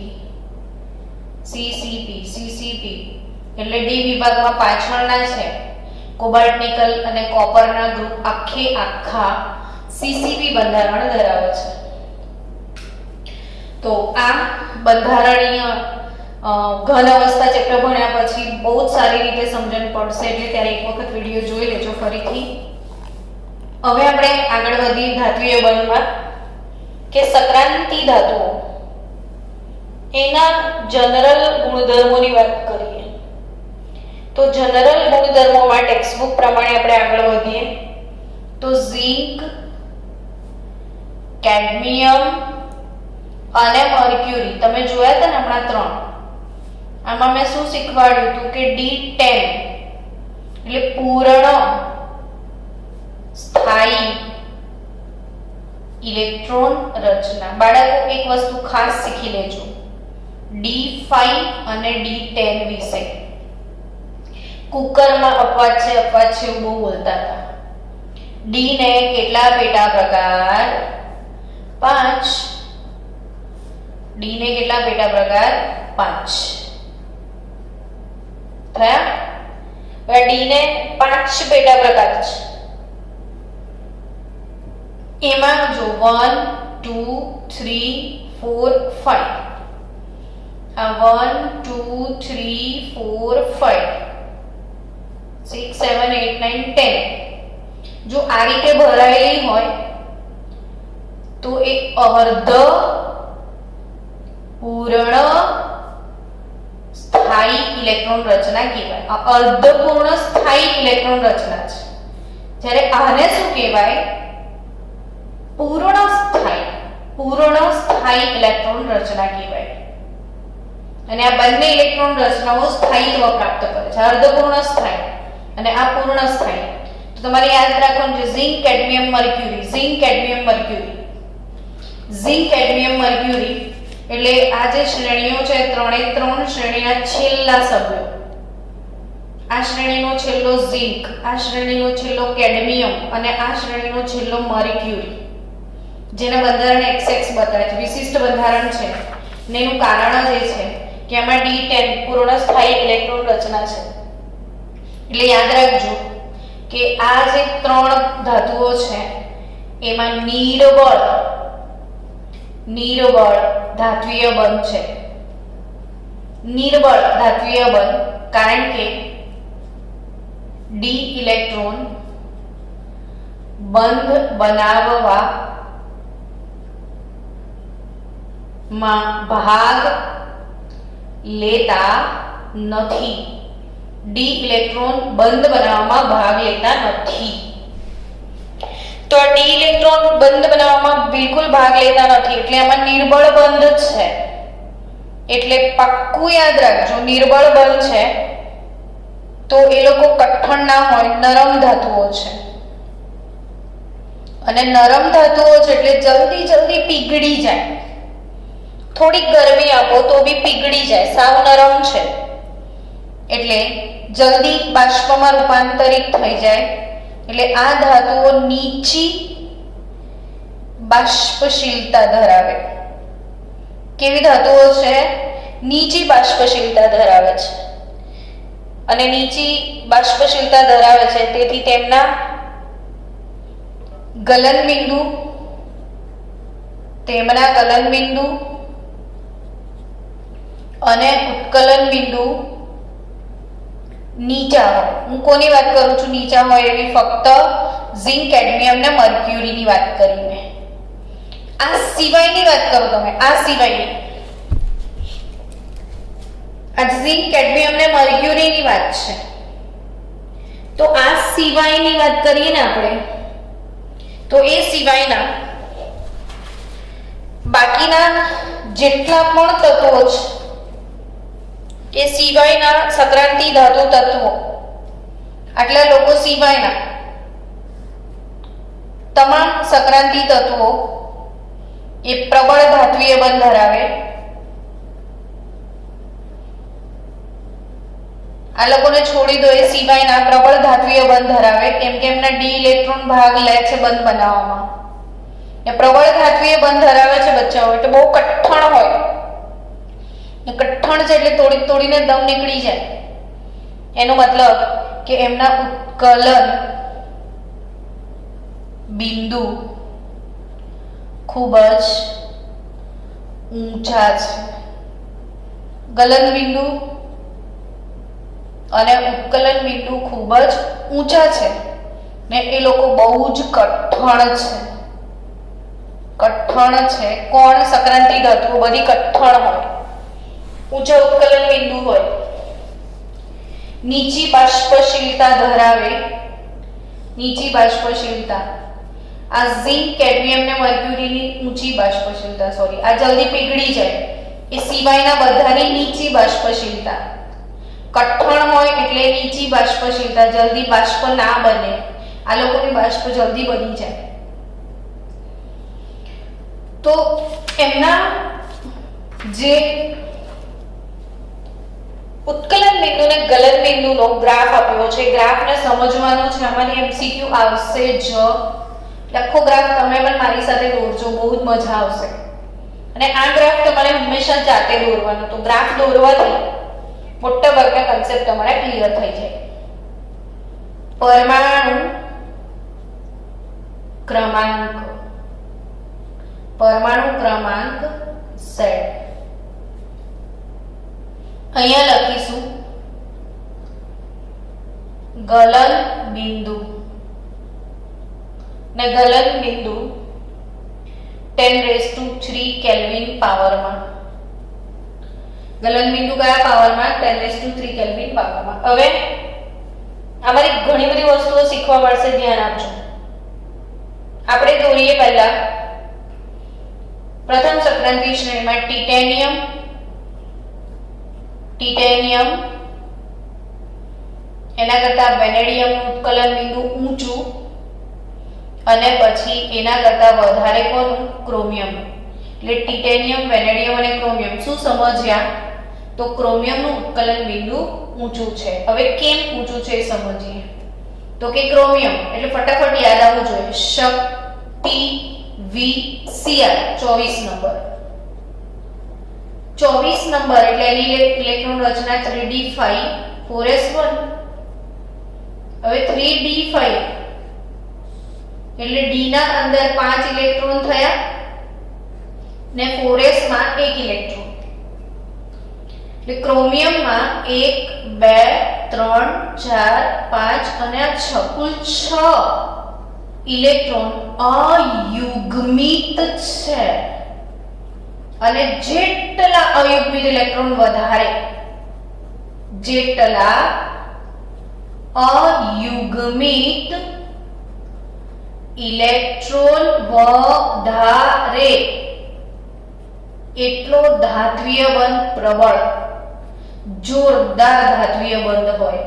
એટલે ડી વિભાગમાં પાછળના છે કોબાલ્ટ, નિકલ અને કોપરના ગ્રુપ આખા CCP બંધારણ ધરાવે છે. તો આ બંધારણીય ઘન અવસ્થા ચેપ્ટર ભણ્યા પછી બહુ જ સારી રીતે સમજણ પડશે એટલે ત્યારે એક વખત વિડીયો જોઈ લેજો ફરીથી. હવે આપણે આગળ વધી ધાત્વિય બંધમાં કે સક્રાંતિ ધાતુઓ એના જનરલ ગુણધર્મોની વાત કરીએ. તો જનરલ ગુણધર્મોમાં ટેક્સ્ટબુક પ્રમાણે આપણે આગળ વધીએ તો ઝિંક, કેડમિયમ અને મર્ક્યુરી તમે જોયા હતા ને હમણાં ત્રણ. આમાં મેં શું શીખવાડ્યું હતું કે D10 એટલે પૂર્ણ સ્થાયી ઇલેક્ટ્રોન રચના. બાળકો એક વસ્તુ ખાસ શીખી લેજો D5 અને D10 વિશે. કુકરમાં અપવાદ છે એવું બહુ બોલતા હતા. ડી ને કેટલા પેટા પ્રકાર? 5. ડી ને કેટલા પેટા પ્રકાર? 5 થયા. હવે ડી ને 5 પેટા પ્રકાર છે. એમાં જો 1 2 3 4 5. આ 1 2 3 4 5 6 7 8 9 10. જો આ રીતે ભરાયેલી હોય તો એ અર્ધ પૂર્ણ સ્થાયી ઇલેક્ટ્રોન રચના કહેવાય. આ અર્ધપૂર્ણ સ્થાયી ઇલેક્ટ્રોન રચના છે. જ્યારે આને શું કહેવાય? પૂર્ણ સ્થાયી ઇલેક્ટ્રોન રચના કહેવાય. અને આ બંને ઇલેક્ટ્રોન રચનાઓ સ્થાયીત્વ પ્રાપ્ત કરે છે. અર્ધપૂર્ણ સ્થાયી અને આ પૂર્ણ સ્થાયી. તો તમારે યાદ રાખવાનું છે zinc cadmium mercury. Zinc cadmium mercury એટલે આ જે શ્રેણીઓ છે ત્રણે ત્રણ શ્રેણીના છેલ્લા સભ્યો. આ શ્રેણીનો છેલ્લો ઝિંક, આ શ્રેણીનો છેલ્લો કેડમિયમ અને આ શ્રેણીનો છેલ્લો મર્ક્યુરી, જેના બંધારણ XX બતાવે છે, વિશિષ્ટ બંધારણ છે. ને એનું કારણ જ એ છે કે આમાં D10 પૂર્ણ સ્થાયી ઇલેક્ટ્રોન રચના છે. એટલે યાદ રાખજો કે આ જે ત્રણ ધાતુઓ છે એમાં નિર્બળ ધાત્વિય બંધ છે. નિર્બળ ધાત્વિય બંધ કારણ કે ડી ઇલેક્ટ્રોન બંધ બનાવવા માં ભાગ લેતા નથી. ડી ઇલેક્ટ્રોન બંધ બનાવવામાં ભાગ લેતા નથી. તો આ ડી ઇલેક્ટ્રોન બંધ બનાવવામાં બિલકુલ ભાગ લેતા નથી એટલે આમાં નિર્બળ બંધ છે. એટલે પાક્કું યાદ રાખજો નિર્બળ બંધ છે તો એ લોકો કઠણ ના હોય, નરમ ધાતુઓ છે. અને નરમ ધાતુઓ છે એટલે જલ્દી પીગળી જાય. થોડીક ગરમી આપો તો બી પીગળી જાય, સાવ નરમ છે એટલે જલ્દી બાષ્પમાં રૂપાંતરિત થઈ જાય. એટલે આ ધાતુઓ નીચી બાષ્પશીલતા ધરાવે. કેવી ધાતુઓ છે? નીચી બાષ્પશીલતા ધરાવે છે. અને નીચી બાષ્પશીલતા ધરાવે છે તેથી તેમના ગલનબિંદુ અને ઉત્કલન બિંદુ નીચા હોય. હું કોની વાત કરું છું નીચા હોય એવી? ફક્ત ઝિંક કેડમિયમ ને મર્ક્યુરીની વાત કરી મેં. આ સિવાયની વાત કરો તમે, આ સિવાયની. આ ઝિંક કેડમિયમ ને મર્ક્યુરીની વાત છે. તો આ સિવાયની વાત કરીએ ને આપણે, તો એ સિવાયના બાકીના જેટલા પણ તત્વો છે એ સિવાયના સંક્રાંતિ ધાતુ તત્વો, આટલા લોકો સિવાયના તમામ સંક્રાંતિ તત્વો એ પ્રબળ ધાત્વિય બંધ ધરાવે. આ લોકોને છોડી દો, એ સિવાયના પ્રબળ ધાત્વિય બંધ ધરાવે કેમ કે એમના ડી ઇલેક્ટ્રોન ભાગ લે છે બંધ બનાવવામાં. એ પ્રબળ ધાત્વિય બંધ ધરાવે છે બચ્ચાઓ, એટલે બહુ કઠણ હોય. કઠણ છે એટલે તોડીને દમ નીકળી જાય. એનો મતલબ કે એમના ઉત્કલન બિંદુ ખૂબ જ ઊંચા છે. ગલન બિંદુ અને ઉત્કલન બિંદુ ખૂબ જ ઊંચા છે ને એ લોકો બહુ જ કઠણ છે. કોણ? સંક્રાંતિ ધાતુઓ બધી કઠણ હોય, ઊંચા ઉત્કલન બિંદુ હોય, નીચી બાષ્પશીલતા ધરાવે. નીચી બાષ્પશીલતા, આ ઝિંક કેડમિયમ ને મર્ક્યુરીની ઊંચી બાષ્પશીલતા, સોરી આ જલ્દી પીગળી જાય. એ સિવાયના બધાની નીચી બાષ્પશીલતા. કઠણ હોય એટલે નીચી બાષ્પશીલતા, જલ્દી બાષ્પ ના બને. આ લોકોની બાષ્પ જલ્દી બની જાય. તો એમના જે ઉત્કલન બિંદુ ને ગલન બિંદુનો ગ્રાફ આપ્યો છે. ગ્રાફને સમજવાનો છે, આમાંથી એમસીક્યુ આવશે જ. આખો ગ્રાફ તમે પણ મારી સાથે દોરજો, બહુ જ મજા આવશે. અને આ ગ્રાફ તમારે હંમેશા જાતે દોરવાનો. તો ગ્રાફ દોરવાથી મોટા ભાગના કન્સેપ્ટ તમારા ક્લિયર થઈ જાય. પરમાણુ ક્રમાંક, પરમાણુ ક્રમાંક Z. અહીંયા લખીશું ગલન બિંદુ ને ગલન બિંદુ 10³ કેલ્વિન પાવરમાં. ગલન બિંદુ કયા પાવરમાં? 10³ કેલ્વિન પાવરમાં. હવે અમારી ઘણી બધી વસ્તુઓ શીખવા મળશે, ધ્યાન આપજો. આપણે દોરીએ પહેલા પ્રથમ સંક્રાંતિ શ્રેણીમાં ટિટેનિયમ, ટિટેનિયમ એના કરતા વેનેડિયમનું ઉત્કલન બિંદુ ઊંચું, અને પછી એના કરતા વધારે કોનું? ક્રોમિયમ. એટલે ટિટેનિયમ, વેનેડિયમ અને ક્રોમિયમ. શું સમજ્યા? તો ક્રોમિયમનું ઉત્કલન બિંદુ ઊંચું છે. હવે કેમ ઊંચું છે એ સમજીએ. તો કે ક્રોમિયમ એટલે ફટાફટ યાદ આવવું જોઈએ, શક્તિ VCr 24 નંબર. 24 નંબર એટલે એની ઇલેક્ટ્રોન રચના 3d5 4s1. હવે 3d5 એટલે d ના અંદર 5 ઇલેક્ટ્રોન થયા ને 4s માં 1 ઇલેક્ટ્રોન. એટલે ક્રોમિયમમાં 1 2 3 4 5 અને 6 કુલ 6 ઇલેક્ટ્રોન અયુગ્મિત છે. અને જેટલા અયુગ્મિત ઇલેક્ટ્રોન વધારે, જેટલા અયુગ્મિત ઇલેક્ટ્રોન વધારે એટલો ધાત્વિય બંધ પ્રબળ, જોરદાર ધાત્વિય બંધ હોય.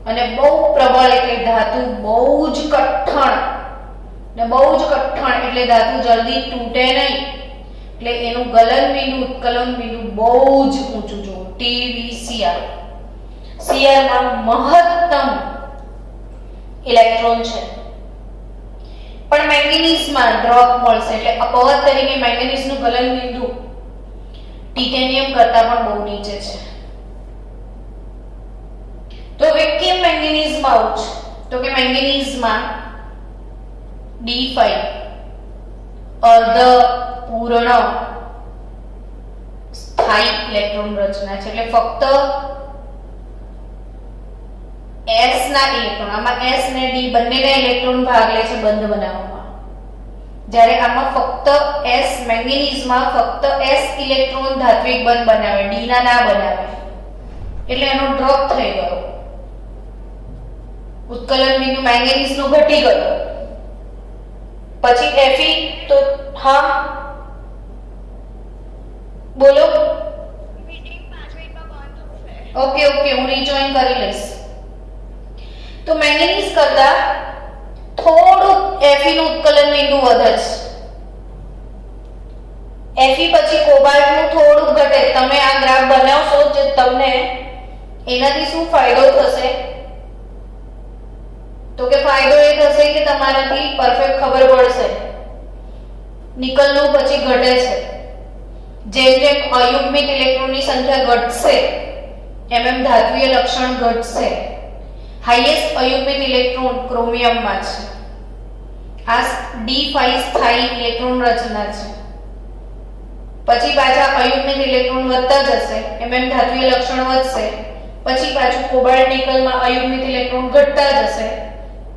અને બહુ પ્રબળ એટલે ધાતુ બહુ જ કઠણ, ને બહુ જ કઠણ એટલે ધાતુ જલ્દી તૂટે નહીં. એટલે એનું ગલન બિંદુ, ઉત્કલન બિંદુ બહુ જ ઊંચું જો TVCr. Cr માં મહત્તમ ઇલેક્ટ્રોન છે. પણ મેંગેનીઝમાં ડ્રોપ મળશે, એટલે અપવાદ તરીકે મેંગેનીઝનું ગલન બિંદુ ટિટેનિયમ કરતા પણ બહુ નીચે છે. તો હવે કેમ મેંગેનીઝમાં આવું છે? તો કે મેંગેનીઝમાં D5 અર્ધ પૂર્ણ સ્થાયી ઇલેક્ટ્રોન રચના છે. એટલે ફક્ત S ના ઇલેક્ટ્રોન, આમાં S ને D બંનેના ઇલેક્ટ્રોન ભાગ લે છે બંધ બનાવવામાં. જ્યારે આમાં ફક્ત S, મેંગેનીઝમાં ફક્ત S ઇલેક્ટ્રોન ધાત્વિક બંધ બનાવે, D ના ના બનાવે. એટલે એનો ડ્રોપ થઈ ગયો. ઉત્કલન બિંદુ મેંગેનીઝનું ઘટી ગયું. પછી Fe તો હા બોલો. ઓકે ઓકે, હું રીજોઈન કરી લઈશ. તો મેંગેનીઝ કરતા થોડું Fe નું ઉત્કલન બિંદુ વધે છે. Fe પછી કોબાલ્ટ નું થોડું ઘટે. તમે આ ગ્રાફ બનાવશો જે તમને એનાથી શું ફાયદો થશે? તો કે ફાયદો એ થશે કે તમારાથી પરફેક્ટ ખબર પડશે નિકલનું પછી ઘટે છે. જેમ જેમ અયુગ્મિત ઇલેક્ટ્રોનની સંખ્યા ઘટશે એમ એમ ધાત્વિય લક્ષણ ઘટશે. હાઈએસ્ટ અયુગ્મિત ઇલેક્ટ્રોન ક્રોમિયમમાં છે. આ D5 સ્થાયી ઇલેક્ટ્રોન રચના છે. પછી પાછા અયુગ્મિત ઇલેક્ટ્રોન વધતા જશે એમ એમ ધાત્વિય લક્ષણ વધશે. પછી પાછું કોબાલ્ટ નિકલમાં અયુગ્મિત ઇલેક્ટ્રોન ઘટતા જશે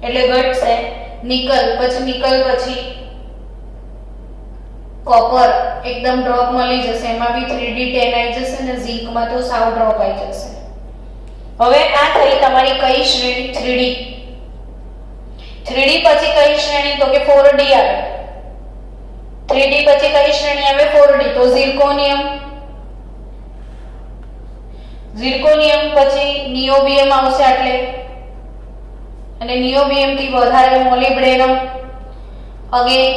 એટલે ઘટશે નિકલ. પછી નિકલ પછી કોપર એકદમ ડ્રોપ મળી જશે, એમાં બી 3d10 આવી જશે અને ઝિંકમાં તો સાવ ડ્રોપ આવી જશે. હવે આ થઈ તમારી કઈ શ્રેણી? 3d. 3d પછી કઈ શ્રેણી? તો કે 4d આવે. 3d પછી કઈ શ્રેણી આવે? 4d. તો ઝિર્કોનિયમ, ઝિર્કોનિયમ પછી નિયોબિયમ આવશે આટલે, અને નિયોબિયમ થી વધારે મોલિબ્ડેનમ. અગેન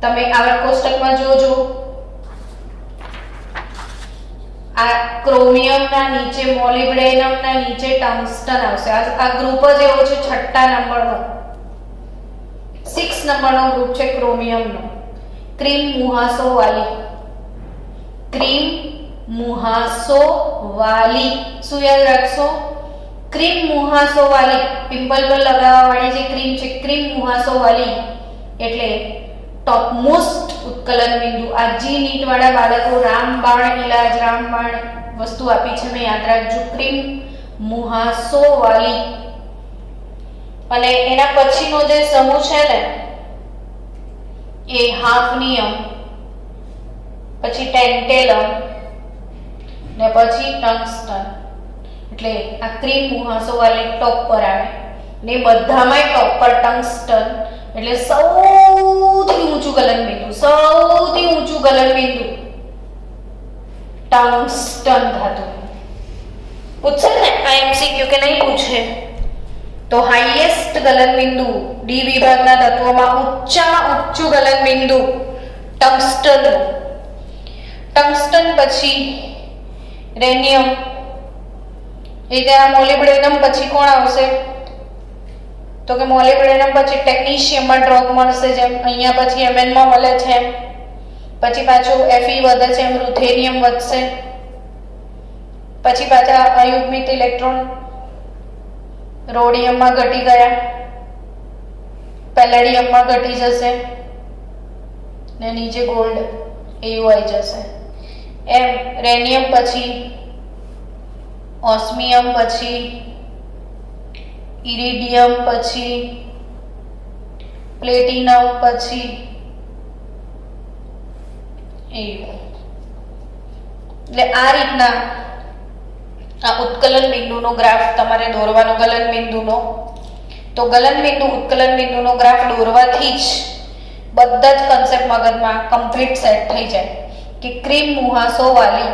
તમે આવર્ત કોષ્ટકમાં જોજો આ ક્રોમિયમના નીચે મોલિબ્ડેનમના નીચે ટંગસ્ટન આવશે. આ ગ્રુપ જ એવો છે, છઠ્ઠા નંબરનો 6 નંબરનો ગ્રુપ છે ક્રોમિયમનો. ક્રીમ મુહાસો વાલી, ક્રીમ મુહાસો વાલી, શું યાદ રાખશો? ક્રીમ મુહાસો વાલી, પિમ્પલ પર લગાવવા વાળી જે ક્રીમ છે, ક્રીમ મુહાસો વાલી એટલે ટોપ મોસ્ટ ઉત્કલન બિંદુ. આ જી નીટ વાળા બાળકો રામબાણ ઇલાજ, રામબાણ વસ્તુ આપી છે, મેં યાદ રાખજો. ક્રીમ મુહાસો વાલી. અને એના પછીનો જે સમૂહ છે ને એ હાફનિયમ, પછી ટેન્ટેલમ ને પછી ટંગસ્ટન. એટલે આ ક્રીમ મુહાસો વાલી ટોપ પર આવે ને બધામાં ટોપ પર ટંગસ્ટન એટલે સૌથી ઊંચું ગલનબિંદુ, સૌથી ઊંચું ગલનબિંદુ ટંગસ્ટન ધાતુ. પૂછશે ને આ એમસીક્યુ કે નહીં પૂછે? તો હાઈએસ્ટ ગલનબિંદુ ડી વિભાગના તત્વોમાં ઊંચામાં ઊંચું ગલનબિંદુ ટંગસ્ટન. ટંગસ્ટન પછી રેનિયમ, એ ત્યાં મોલિબ્ડેનમ પછી કોણ આવશે? તો કે મોલિબ્ડેનમ પછી ટેક્નિશિયમમાં ડ્રોપ મળશે, જેમ અહીંયા પછી Mn માં મળે છે. પછી પાછું Fe વધે છે, એમ રુથેનિયમ વધશે. પછી પાછા અયુગ્મિત ઇલેક્ટ્રોન રોડિયમમાં ઘટી ગયા, પેલેડિયમમાં ઘટી જશે ને નીચે ગોલ્ડ એવું આવી જશે. એમ રેનિયમ પછી ઓસ્મિયમ પછી ઇરિડિયમ પછી પ્લેટિનમ પછી એવું. એટલે આ રીતના આ ઉત્કલન બિંદુનો ગ્રાફ તમારે દોરવાનો, ગલન બિંદુનો. તો ગલન બિંદુ ઉત્કલન બિંદુનો ગ્રાફ દોરવાથી જ બધા જ કન્સેપ્ટ મગજમાં કમ્પ્લીટ સેટ થઈ જાય કે ક્રીમ મુહાસો વાલી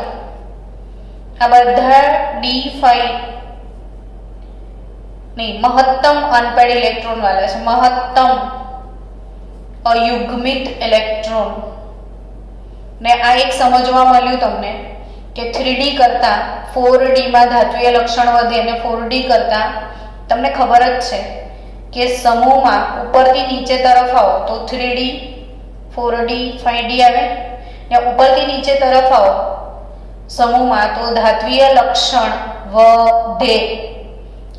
આ બધા D5 નહીં, મહત્તમ અનપેડ ઇલેક્ટ્રોન વાળા છે, મહત્તમ અયુગ્મિત ઇલેક્ટ્રોન. ને આ એક સમજવા મળ્યું તમને કે 3D કરતા 4D માં ધાત્વીય લક્ષણ વધે અને 4D કરતા તમને ખબર જ છે કે સમૂહમાં ઉપરથી નીચે તરફ આવો તો 3D 4D 5D આવે ને ઉપરથી નીચે તરફ આવો સમૂહમાં તો ધાત્વીય લક્ષણ વધે.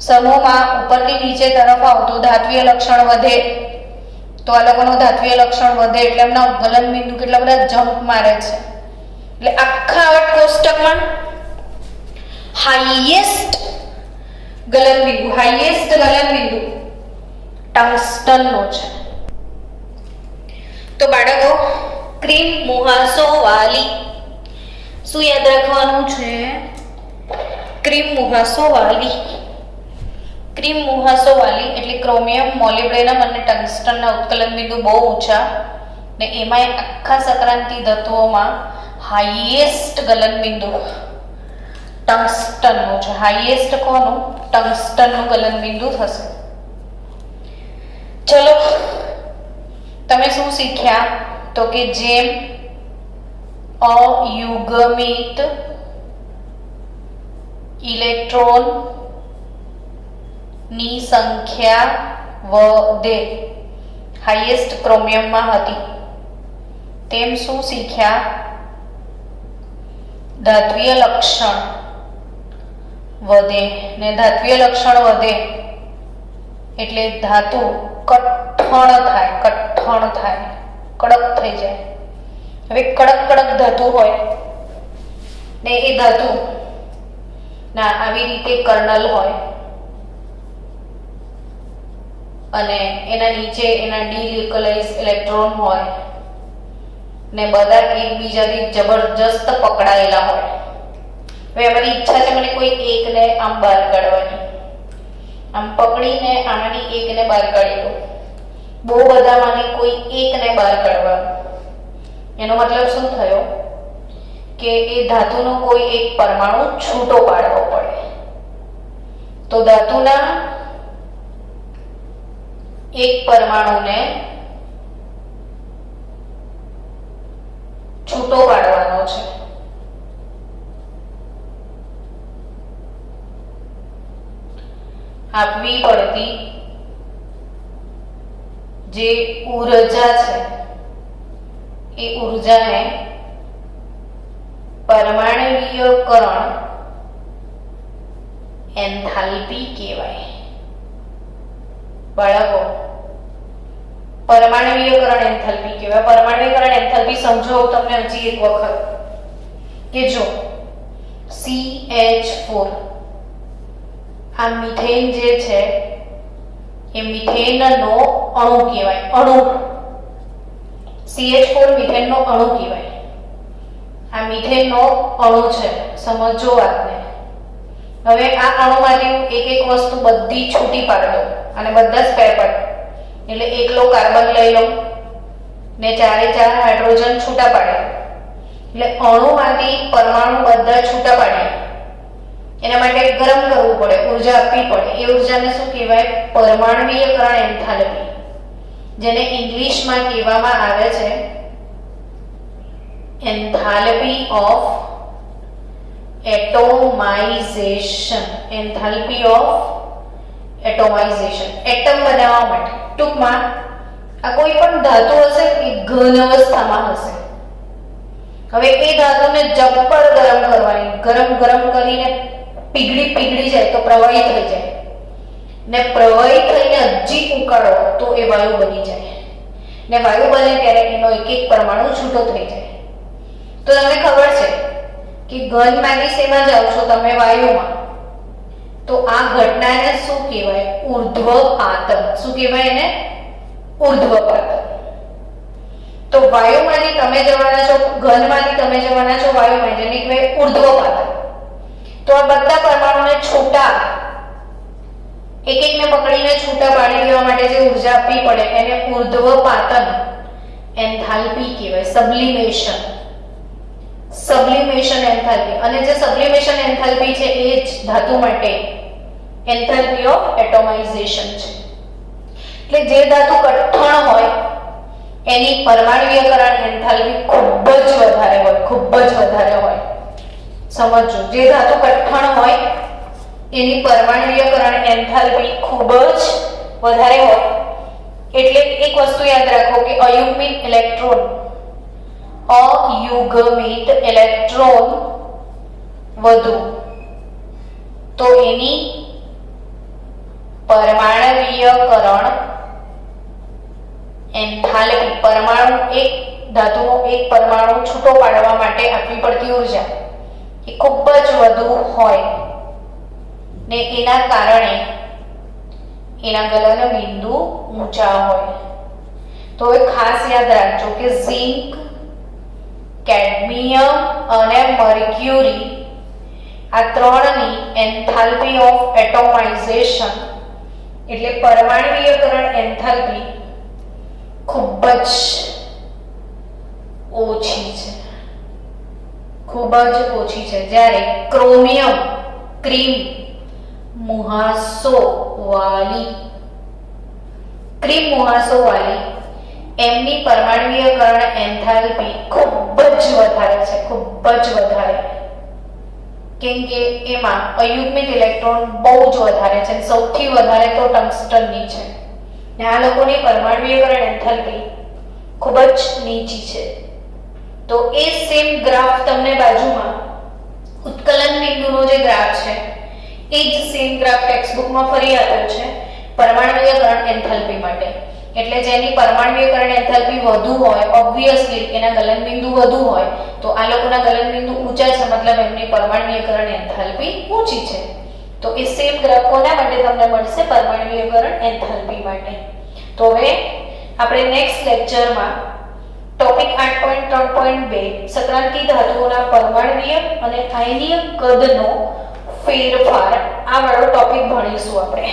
સમૂહમાં ઉપરથી નીચે તરફ આવો તો ધાત્વીય લક્ષણ વધે. તો આ લોકોનો ધાત્વીય લક્ષણ વધે એટલે એમના ગલન બિંદુ કેટલા બધા જમ્પ મારે છે. એટલે આખા આવટ કોષ્ટકમાં હાઈએસ્ટ ગલનબિંદુ ટંગસ્ટન નો છે. તો બાળકો ક્રીમ મુહાસો વાલી શું યાદ રાખવાનું છે? ક્રીમ મુહાસો વાલી. ક્રીમ મુહાસો વાલી એટલે ક્રોમિયમ, મોલિબ્ડેનમ અને ટંગસ્ટનના ઉત્કલન બિંદુ બહુ ઊંચા ને એમાં આખા સંક્રાંતિ તત્વોમાં હાઈએસ્ટ ગલન બિંદુ ટંગસ્ટનનું છે. હાઈએસ્ટ કોનું? ટંગસ્ટનનું ગલન બિંદુ થશે. ચલો તમે શું શીખ્યા? તો કે જેમ અયુગ્મિત ઇલેક્ટ્રોન ની સંખ્યા વધે, હાઈએસ્ટ ક્રોમિયમમાં હતી, તેમ શું શીખ્યા? ધાત્વીય લક્ષણ વધે ને ધાત્વીય લક્ષણ વધે એટલે ધાતુ કઠણ થાય, કડક થઈ જાય. હવે કડક ધાતુ હોય ને એ ધાતુ ના આવી રીતે કર્નલ હોય અને એના નીચે એના ડીલોકલાઇઝ ઇલેક્ટ્રોન હોય ને બધા એકબીજાથી જબરજસ્ત પકડાયેલા હોય. હવે અમારી ઈચ્છા છે મને કોઈ એકને આમ બહાર કાઢવાની, આમ પકડીને આમાંની એકને બહાર કાઢી દો. બહુ બધામાંથી કોઈ એકને બહાર કાઢવાનું. એનો મતલબ શું થયો કે એ ધાતુનો કોઈ એક પરમાણુ છૂટો પાડવો પડે. તો ધાતુના એક પરમાણુને છૂટો પાડવાનો છે. આપવી પડતી જે ઉર્જા છે એ ઉર્જાને પરમાણ્વીયકરણ એન્થાલ્પી કહેવાય. બાળકો, પરમાણ્વીયકરણ એન્થાલ્પી કહેવાય. પરમાણ્વીયકરણ એન્થાલ્પી સમજો તમને હજી એક વખત કે જો CH4 આ મિથેન જે છે એ મિથેનનો અણુ કહેવાય. અણુ CH4 મિથેનનો અણુ કહેવાય. આ મિથેનનો અણુ છે, સમજો વાતને. હવે આ અણુમાંથી હું એક એક વસ્તુ બધી છૂટી પાડી દઉં અને બધા સ્પેર પાર્ટ, એટલે એકલો કાર્બન લઈ લઉં ને 4 હાઇડ્રોજન છૂટા પાડ્યા, એટલે અણુમાંથી પરમાણુ બધા છૂટા પાડ્યા. એના માટે ગરમ કરવું પડે, ઉર્જા આપવી પડે. એ ઉર્જાને શું કહેવાય? પરમાણ્વીયકરણ એન્થાલ્પી, જેને ઇંગ્લિશમાં કહેવામાં આવે છે enthalpy of atomization. Enthalpy of atomization, atom બનાવવા માટે. ટૂંકમાં આ કોઈ પણ ધાતુ હશે એ ઘન અવસ્થામાં હશે. હવે એ ધાતુને જબ્બર ગરમ કરવાની, ગરમ કરીને પીગળી જાય તો પ્રવાહી થઈ જાય, ને પ્રવાહી થઈને હજી ઉકાળો તો એ વાયુ બની જાય, ને વાયુ બને ત્યારે એનો એક એક પરમાણુ છૂટો થઈ જાય. તો તમને ખબર છે કે ઘનમાંથી શેમાં જાઓ છો તમે? વાયુમાં. તો આ ઘટનાને શું કહેવાય? ઉર્ધ્વપાતન. શું કહેવાય એને? ઉર્ધ્વપાતન. તો વાયુમાંથી તમે જવાના છો, ઘનમાંથી તમે જવાના છો વાયુમાં, જેને કહેવાય ઉર્ધ્વપાતન. તો આ બધા પરમાણુને છૂટા, એક એકને પકડીને છૂટા પાડી દેવા માટે જે ઉર્જા આપવી પડે એને ઉર્ધ્વપાતન એન્થાલ્પી કહેવાય. સબ્લિમેશન એન્થાલ્પી. અને જે સબ્લિમેશન એન્થાલ્પી છે એ જ ધાતુ માટે એન્થાલ્પી ઓફ એટોમાઇઝેશન છે. એટલે જે ધાતુ કઠણ હોય એની પરમાણ્વીયકરણ એન્થાલ્પી ખૂબ જ વધારે હોય. સમજો, જે ધાતુ કઠણ હોય એની પરમાણ્વીયકરણ એન્થાલ્પી ખૂબ જ વધારે હોય. એટલે એક વસ્તુ યાદ રાખો કે અયુગ્મિત ઇલેક્ટ્રોન વધુ તો એની પરમાણ્વીયકરણ એન્થાલ્પી, પરમાણુ એક ધાતુનો એક પરમાણુ છૂટો પાડવા માટે આપવી પડતી ઉર્જા એ ખૂબ જ વધુ હોય, ને એના કારણે એના ગલન બિંદુ ઊંચા હોય. તો હવે ખાસ યાદ રાખજો કે ઝિંક, કેડમિયમ અને મર્ક્યુરી આ ત્રણની એન્થાલ્પી ઓફ એટોમાઇઝેશન એટલે પરમાણ્વીયકરણ એન્થાલ્પી ખૂબ જ ઓછી છે. જ્યારે ક્રોમિયમ, ક્રીમ મુહાસો વાળી એમની પરમાણ્વીયકરણ એન્થાલ્પી ખૂબ જ વધારે, કેમ કે એમાં અયુગ્મિત ઇલેક્ટ્રોન બહુ જ વધારે છે. સૌથી વધારે તો ટંગસ્ટનની છે, ને આ લોકોની પરમાણ્વીયકરણ એન્થાલ્પી ખૂબ જ નીચી છે. તો એ સેમ ગ્રાફ તમને બાજુમાં ઉત્કલન બિંદુનો જે ગ્રાફ છે એ જ સેમ ગ્રાફ ટેક્સ્ટબુકમાં ફરી આપ્યો છે પરમાણ્વીયકરણ એન્થાલ્પી માટે. એટલે જેની પરમાણ્વીયકરણ એન્થાલ્પી વધુ હોય, ઓબ્વિયસલી એના ગલનબિંદુ વધુ હોય, તો આ લોકોના ગલનબિંદુ ઊંચા છે, મતલબ એમની પરમાણ્વીયકરણ એન્થાલ્પી ઊંચી છે. તો એ સેમ ગ્રાફ કોના માટે તમને મળશે? પરમાણ્વીયકરણ એન્થાલ્પી માટે. તો હવે આપણે નેક્સ્ટ લેક્ચરમાં ટોપિક 8.3.2 સક્રાંતિ ધાતુઓના પરમાણ્વીય અને આયનીય કદનો ફેરફાર આ વાળો ટોપિક ભણીશું આપણે.